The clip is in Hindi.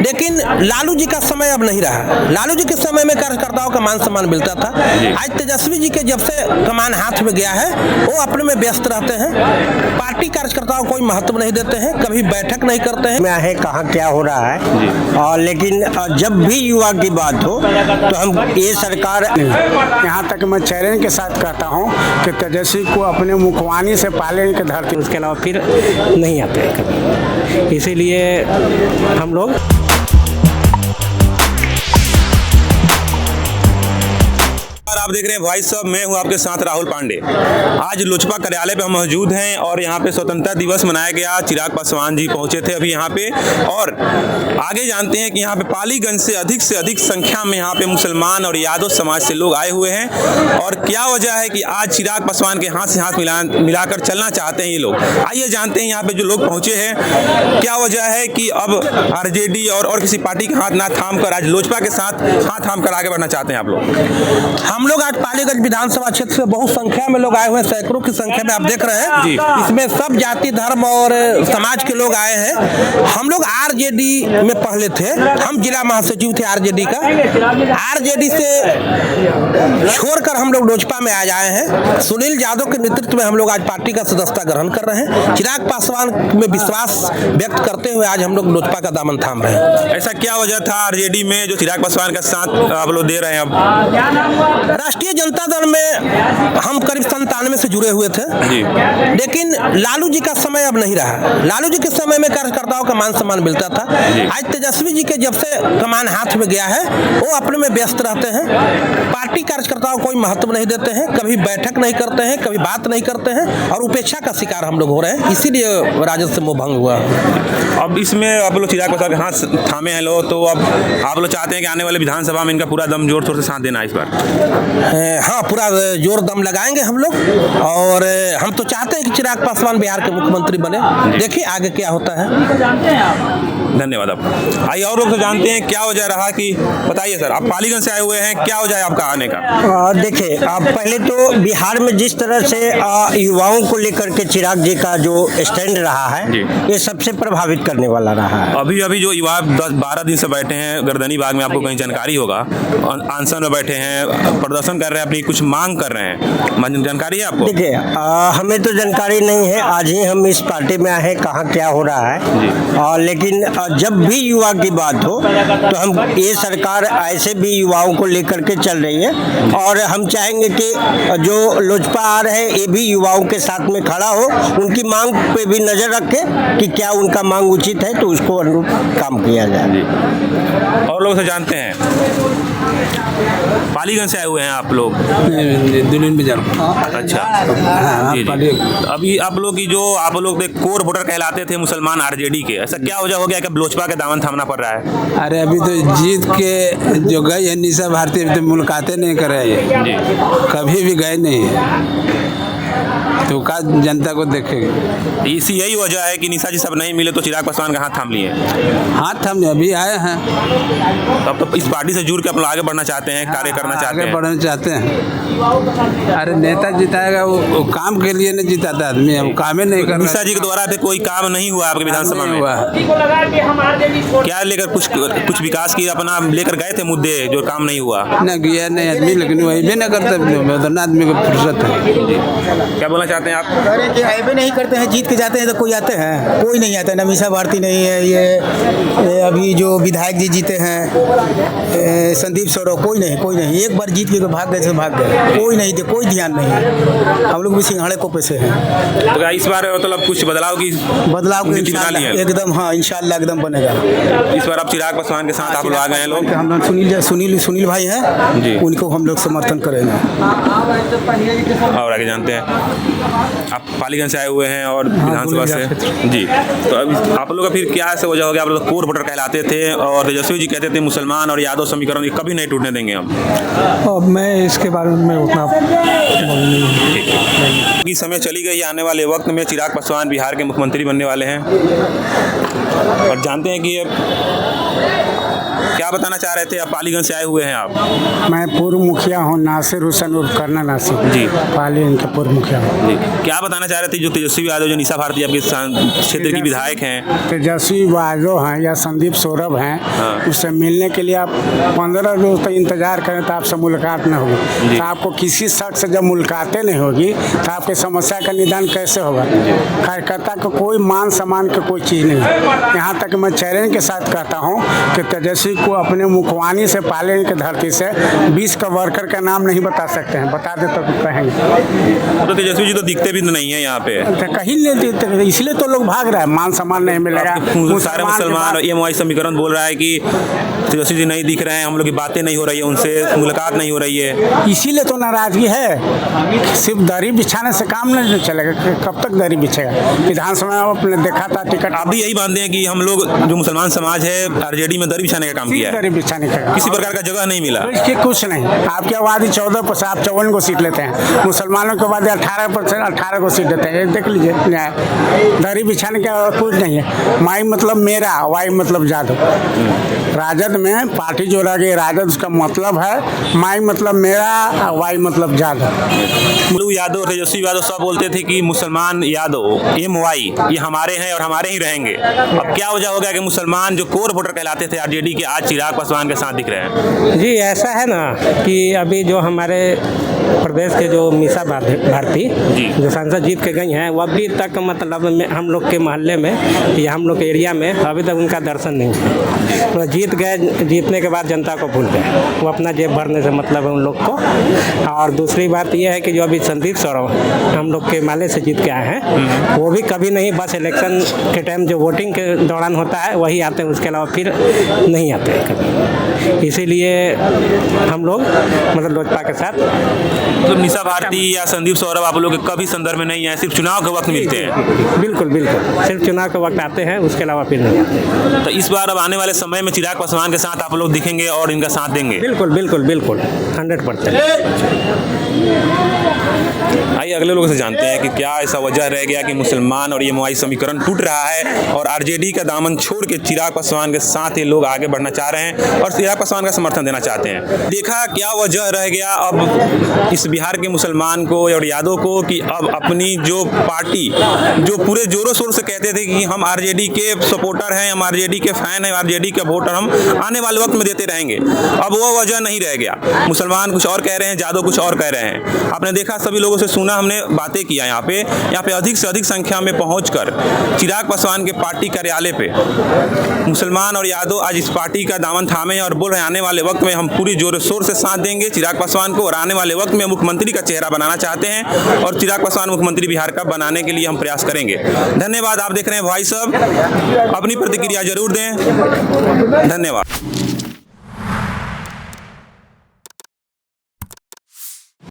लेकिन लालू जी का समय अब नहीं रहा। लालू जी के समय में कार्यकर्ताओं का मान सम्मान मिलता था। आज तेजस्वी जी के जब से कमान हाथ में गया है, वो अपने में व्यस्त रहते हैं, पार्टी कार्यकर्ताओं को कोई महत्व नहीं देते हैं, कभी बैठक नहीं करते हैं। मैं है कहाँ क्या हो रहा है, और लेकिन जब भी युवा की बात हो तो हम ये सरकार, यहाँ तक मैं चैलेंज के साथ कहता हूँ कि तेजस्वी को अपने मुखवानी से पाले के धरती, उसके अलावा फिर नहीं आते हैं कभी। इसीलिए हम लोग आप देख रहे हैं वॉइस ऑफ, मैं हूं आपके साथ राहुल पांडे। आज लोजपा कार्यालय पे हम मौजूद हैं और यहाँ पे स्वतंत्रता दिवस मनाया गया। चिराग पासवान जी पहुंचे थे अभी यहाँ पे, और आगे जानते हैं कि यहाँ पे पालीगंज से अधिक संख्या में यहाँ पे मुसलमान और यादव समाज से लोग आए हुए हैं, और क्या वजह है कि आज चिराग पासवान के हाथ से हाथ मिलाकर चलना चाहते हैं ये लोग। आइए जानते हैं यहाँ पे जो लोग पहुंचे हैं क्या वजह है कि अब आरजेडी और किसी पार्टी के हाथ ना थाम कर आज लोजपा के साथ हाथ थाम कर आगे बढ़ना चाहते हैं आप लोग। हम लोग आज पालीगंज विधानसभा क्षेत्र से बहुत संख्या में लोग आए हुए हैं, सैकड़ों की संख्या में आप देख रहे हैं। इसमें सब जाति धर्म और समाज के लोग आए हैं। हम लोग आरजेडी में पहले थे, हम जिला महासचिव थे आरजेडी का। आरजेडी से छोड़कर हम लोग लोजपा में आज आए हैं। सुनील यादव के नेतृत्व में हम लोग आज पार्टी का सदस्यता ग्रहण कर रहे हैं। चिराग पासवान में विश्वास व्यक्त करते हुए आज हम लोग लोजपा का दामन थाम रहे हैं। ऐसा क्या वजह था आरजेडी में जो चिराग पासवान का साथ आप लोग दे रहे हैं अब? राष्ट्रीय जनता दल में हम करीब 97 से जुड़े हुए थे, लेकिन लालू जी का समय अब नहीं रहा। लालू जी के समय में कार्यकर्ताओं का मान सम्मान मिलता था। आज तेजस्वी जी के जब से कमान हाथ में गया है, वो अपने में व्यस्त रहते हैं, पार्टी कार्यकर्ताओं को कोई महत्व नहीं देते हैं, कभी बैठक नहीं करते हैं, कभी बात नहीं करते हैं, और उपेक्षा का शिकार हम लोग हो रहे हैं। इसीलिए राजद से मोह भंग हुआ। अब इसमें आप लोग चिराग पासवान के हाथ थामे हैं लोग, तो अब आप लोग चाहते हैं कि आने वाले विधानसभा में इनका पूरा दम जोर शोर से साथ देना है इस बार? हाँ, पूरा जोर दम लगाएंगे हम लोग, और हम तो चाहते हैं कि चिराग पासवान बिहार के मुख्यमंत्री बने। देखिए आगे क्या होता है। धन्यवाद। आप आइए और लोग तो जानते हैं क्या वजह रहा कि बताइए सर, आप पालीगंज से आए हुए हैं, क्या वजह है आपका आने का? देखिए आप पहले तो बिहार में जिस तरह से युवाओं को लेकर के चिराग जी का जो स्टैंड रहा है, ये सबसे प्रभावित करने वाला रहा है। अभी जो युवा 10-12 दिन से बैठे हैं गर्दनी बाग में, आपको कहीं जानकारी होगा, अनशन में बैठे हैं, प्रदर्शन कर रहे हैं, अपनी कुछ मांग कर रहे हैं, जानकारी है आपको? देखिए हमें तो जानकारी नहीं है, आज ही हम इस पार्टी में आए हैं, कहाँ क्या हो रहा है, लेकिन जब भी युवा की बात हो तो हम ये सरकार ऐसे भी युवाओं को लेकर के चल रही है, और हम चाहेंगे कि जो लोजपा आ रहे हैं ये भी युवाओं के साथ में खड़ा हो, उनकी मांग पे भी नजर रखे कि क्या उनका मांग उचित है तो उसको अनुरूप काम किया जाए। और लोग से जानते हैं पालीगंज से आए हुए हैं आप लोग? दुल्हिन बाजार। अच्छा जी। अभी आप लोग की जो आप लोग कोर वोटर कहलाते थे मुसलमान आरजेडी के, ऐसा क्या वजह हो गया कि लोजपा के दामन थामना पड़ रहा है? अरे अभी तो जीत के जो गई है निशा भारती, तो मुलाकातें नहीं कर रहे हैं, कभी भी गए नहीं है, तो का जनता को देखेगी। इसी यही वजह है कि निशा जी सब नहीं मिले तो चिराग पासवान का हाथ थाम लिए? हाथ थामने अभी आए हैं, तब तो इस पार्टी से जुड़ के अपना आगे बढ़ना चाहते हैं, कार्य करना चाहते हैं, आगे बढ़ना चाहते हैं। अरे नेता जिताएगा वो काम के लिए नहीं जिताता आदमी, अब काम ही नहीं कर। निशा जी के द्वारा पे कोई काम नहीं हुआ आपके विधानसभा में? क्या लेकर कुछ विकास की अपना लेकर गए थे मुद्दे जो काम नहीं हुआ? न गया नहीं आदमी, लेकिन वही भी न करते, आदमी को फुर्सत है। क्या बोलना चाहते हैं आप? अरे कि आए नहीं करते हैं, जीत के जाते हैं तो कोई आते हैं? कोई नहीं आता। निशा भारती नहीं है, ये अभी जो विधायक जी जीते हैं संदीप सौरव, कोई नहीं। एक बार जीत के तो भाग गए तो भाग गए, कोई नहीं थे, कोई ध्यान नहीं है। हम लोग भी सिंघाड़े को पैसे हैं। तो इस बार मतलब कुछ बदलाव एकदम, हाँ इंशाल्लाह एकदम बनेगा। इस बार आप चिराग पासवान के साथ आप लोग आ गए हैं लोग? हम लोग सुनील भाई हैं, उनको हम लोग समर्थन करेंगे। और आगे जानते हैं आप पालीगंज से आए हुए हैं और विधानसभा से जी, तो अभी आप लोग का फिर क्या ऐसा वजह हो गया? आप लोग कोर वोटर कहलाते थे और तेजस्वी जी कहते थे मुसलमान और यादव समीकरण कभी नहीं टूटने देंगे हम। अब मैं इसके बारे में उतना की समय चली गई, आने वाले वक्त में चिराग पासवान बिहार के मुख्यमंत्री बनने वाले हैं, और जानते हैं कि क्या बताना चाह रहे थे? आप पालीगंज से आए हुए हैं आप। मैं पूर्व मुखिया हूँ, नासिर हुसैन उर्फ कर्नल नासिर जी। पालीगंज के पूर्व मुखिया हूँ। जी, क्या बताना चाह रहे थे जो तेजस्वी यादव, जो निशा भारती आपके क्षेत्र की विधायक हैं? तेजस्वी यादव हैं या संदीप सौरभ हैं, हाँ। उससे मिलने के लिए आप 15 रोज तक इंतजार करें तो आपसे मुलाकात न होगी। तो आपको किसी शख्स से जब मुलाकातें नहीं होगी तो आपकी समस्या का निदान कैसे होगा? कार्यकर्ता को कोई मान सम्मान की कोई चीज़ नहीं है। यहाँ तक मैं चैलेंज के साथ कहता हूँ कि तेजस्वी को अपने मुखवानी से पाले की धरती से 20 का वर्कर का नाम नहीं बता सकते हैं, बता दे तो कहेंगे। तो तेजस्वी जी तो दिखते भी नहीं है यहाँ पे, तो कहीं नहीं देते, इसलिए तो लोग भाग रहा है, मान सम्मान नहीं मिलेगा। सारे मुसलमान और एमवाई समीकरण बोल रहा है कि तेजस्वी जी नहीं दिख रहे हैं, हम लोग की बातें नहीं हो रही है, उनसे मुलाकात नहीं हो रही है। इसीलिए तो नाराजगी है। सिर्फ दरी बिछाने से काम नहीं चलेगा, कब तक दरी बिछेगा? विधानसभा में आपने देखा था टिकट, आप भी यही मानते हैं कि हम लोग जो मुसलमान समाज है आरजेडी में दरी बिछाने का काम किया है, दरी बिछाने का किसी प्रकार का जगह नहीं मिला? इसके कुछ नहीं। आपकी आबादी 14%, आप 54 को सीट लेते हैं, मुसलमानों की आबादी 18%, 18 को सीट देते हैं। देख लीजिए न्याय, दरी बिछाने का कुछ नहीं है। माई मतलब मेरा, वाई मतलब जादव। राजद में पार्टी जो रह गई राजद, उसका मतलब है माई मतलब मेरा, वाई मतलब जादव। यादव और तेजस्वी यादव सब बोलते थे कि मुसलमान यादव एमवाई ये हमारे हैं और हमारे ही रहेंगे। अब क्या वजह हो गया कि मुसलमान जो कोर वोटर कहलाते थे आरजेडी के, आज चिराग पासवान के साथ दिख रहे हैं? जी ऐसा है ना कि अभी जो हमारे प्रदेश के जो मीसा भारती जो सांसद जीत के गई हैं, वो अभी तक मतलब हम लोग के मोहल्ले में या हम लोग के एरिया में अभी तक उनका दर्शन नहीं है। तो जीत गए, जीतने के बाद जनता को भूल गए, वो अपना जेब भरने से मतलब है उन लोग को। और दूसरी बात यह है कि जो अभी संदीप सौरभ हम लोग के माले से जीत के आए हैं, वो भी कभी नहीं, बस इलेक्शन के टाइम जो वोटिंग के दौरान होता है वही आते हैं, उसके अलावा फिर नहीं आते हैं कभी। इसीलिए हम लोग मतलब लोजपा के साथ, मतलब निशा भारती या संदीप सौरभ आप लोग के कभी संदर्भ में नहीं है, सिर्फ चुनाव के वक्त मिलते हैं? बिल्कुल बिल्कुल, सिर्फ चुनाव के वक्त आते हैं, उसके अलावा फिर नहीं आते। तो इस बार अब आने वाले समय में चिराग पासवान के साथ आप लोग दिखेंगे और इनका साथ देंगे? बिल्कुल बिल्कुल बिल्कुल 100%। आइए अगले लोगों से जानते हैं कि क्या ऐसा वजह रह गया कि मुसलमान और एमवाई समीकरण टूट रहा है और आरजेडी का दामन छोड़ के चिराग पासवान के साथ ये लोग आगे बढ़ना चाह रहे हैं और चिराग पासवान का समर्थन देना चाहते हैं। देखा क्या वजह रह गया अब इस बिहार के मुसलमान को और यादव को कि अब अपनी जो पार्टी जो पूरे जोरों शोर से कहते थे कि हम आरजेडी के सपोर्टर हैं, हम आरजेडी के फैन हैं, आरजेडी के वोटर हम आने वाले वक्त में देते रहेंगे, अब वो वजह नहीं रह गया। मुसलमान कुछ और कह रहे हैं, यादव कुछ और कह रहे हैं। आपने देखा, सभी लोगों से सुना, हमने बातें किया। यहाँ पे अधिक से अधिक संख्या में पहुंचकर चिराग पासवान के पार्टी कार्यालय पे मुसलमान और यादव आज इस पार्टी का दामन थामे और बोल रहे हैं आने वाले वक्त में हम पूरी जोर शोर से साथ देंगे चिराग पासवान को और आने वाले वक्त में मुख्यमंत्री का चेहरा बनाना चाहते हैं और चिराग पासवान मुख्यमंत्री बिहार का बनाने के लिए हम प्रयास करेंगे। धन्यवाद। आप देख रहे हैं वॉइस ऑफ, अपनी प्रतिक्रिया जरूर दें। धन्यवाद।